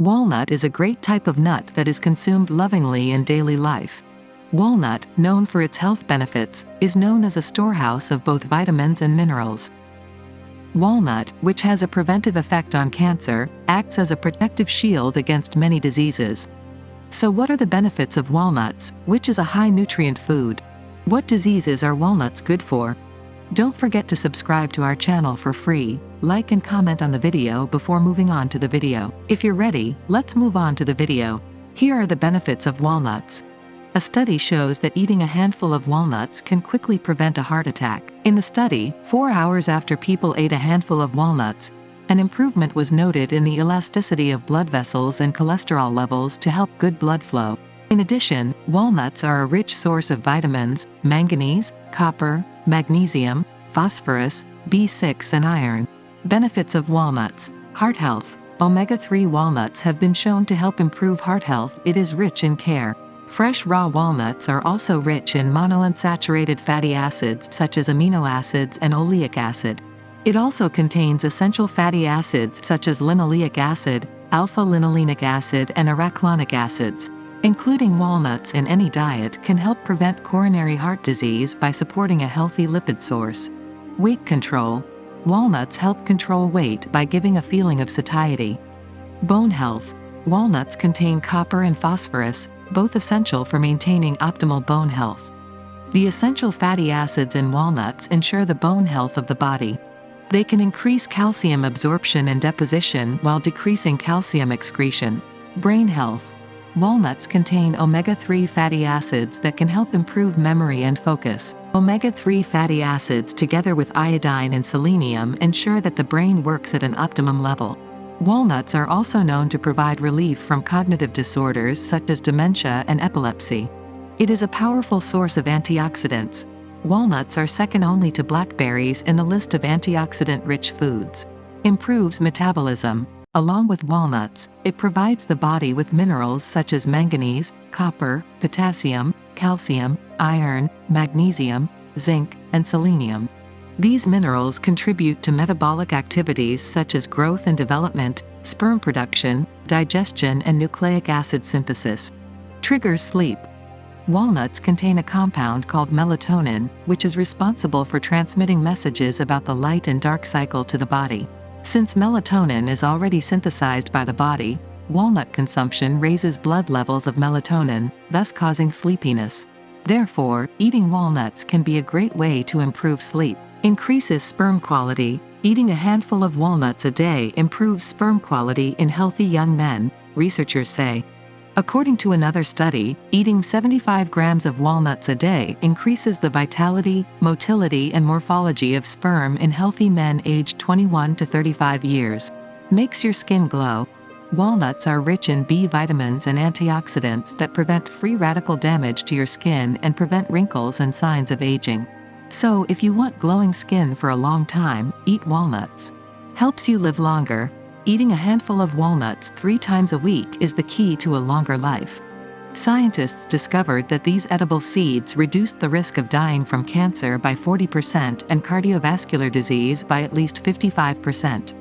Walnut is a great type of nut that is consumed lovingly in daily life. Walnut, known for its health benefits, is known as a storehouse of both vitamins and minerals. Walnut, which has a preventive effect on cancer, acts as a protective shield against many diseases. So what are the benefits of walnuts, which is a high-nutrient food? What diseases are walnuts good for? Don't forget to subscribe to our channel for free, like and comment on the video before moving on to the video. If you're ready, let's move on to the video. Here are the benefits of walnuts. A study shows that eating a handful of walnuts can quickly prevent a heart attack. In the study, 4 hours after people ate a handful of walnuts, an improvement was noted in the elasticity of blood vessels and cholesterol levels to help good blood flow. In addition, walnuts are a rich source of vitamins, manganese, copper, magnesium, phosphorus, B6 and iron. Benefits of walnuts. Heart health. Omega-3 walnuts have been shown to help improve heart health. It is rich in care. Fresh raw walnuts are also rich in monounsaturated fatty acids such as amino acids and oleic acid. It also contains essential fatty acids such as linoleic acid, alpha-linolenic acid and arachidonic acids. Including walnuts in any diet can help prevent coronary heart disease by supporting a healthy lipid source. Weight control. Walnuts help control weight by giving a feeling of satiety. Bone health. Walnuts contain copper and phosphorus, both essential for maintaining optimal bone health. The essential fatty acids in walnuts ensure the bone health of the body. They can increase calcium absorption and deposition while decreasing calcium excretion. Brain health. Walnuts contain omega-3 fatty acids that can help improve memory and focus. Omega-3 fatty acids together with iodine and selenium ensure that the brain works at an optimum level. Walnuts are also known to provide relief from cognitive disorders such as dementia and epilepsy. It is a powerful source of antioxidants. Walnuts are second only to blackberries in the list of antioxidant-rich foods. Improves metabolism. Along with walnuts, it provides the body with minerals such as manganese, copper, potassium, calcium, iron, magnesium, zinc, and selenium. These minerals contribute to metabolic activities such as growth and development, sperm production, digestion and nucleic acid synthesis. Triggers sleep. Walnuts contain a compound called melatonin, which is responsible for transmitting messages about the light and dark cycle to the body. Since melatonin is already synthesized by the body, walnut consumption raises blood levels of melatonin, thus causing sleepiness. Therefore, eating walnuts can be a great way to improve sleep. Increases sperm quality. Eating a handful of walnuts a day improves sperm quality in healthy young men, researchers say. According to another study, eating 75 grams of walnuts a day increases the vitality, motility and morphology of sperm in healthy men aged 21 to 35 years. Makes your skin glow. Walnuts are rich in B vitamins and antioxidants that prevent free radical damage to your skin and prevent wrinkles and signs of aging. So if you want glowing skin for a long time, eat walnuts. Helps you live longer. Eating a handful of walnuts 3 times a week is the key to a longer life. Scientists discovered that these edible seeds reduced the risk of dying from cancer by 40% and cardiovascular disease by at least 55%.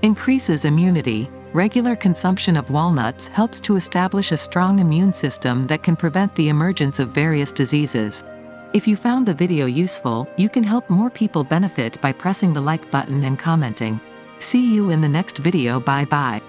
Increases immunity. Regular consumption of walnuts helps to establish a strong immune system that can prevent the emergence of various diseases. If you found the video useful, you can help more people benefit by pressing the like button and commenting. See you in the next video. Bye bye.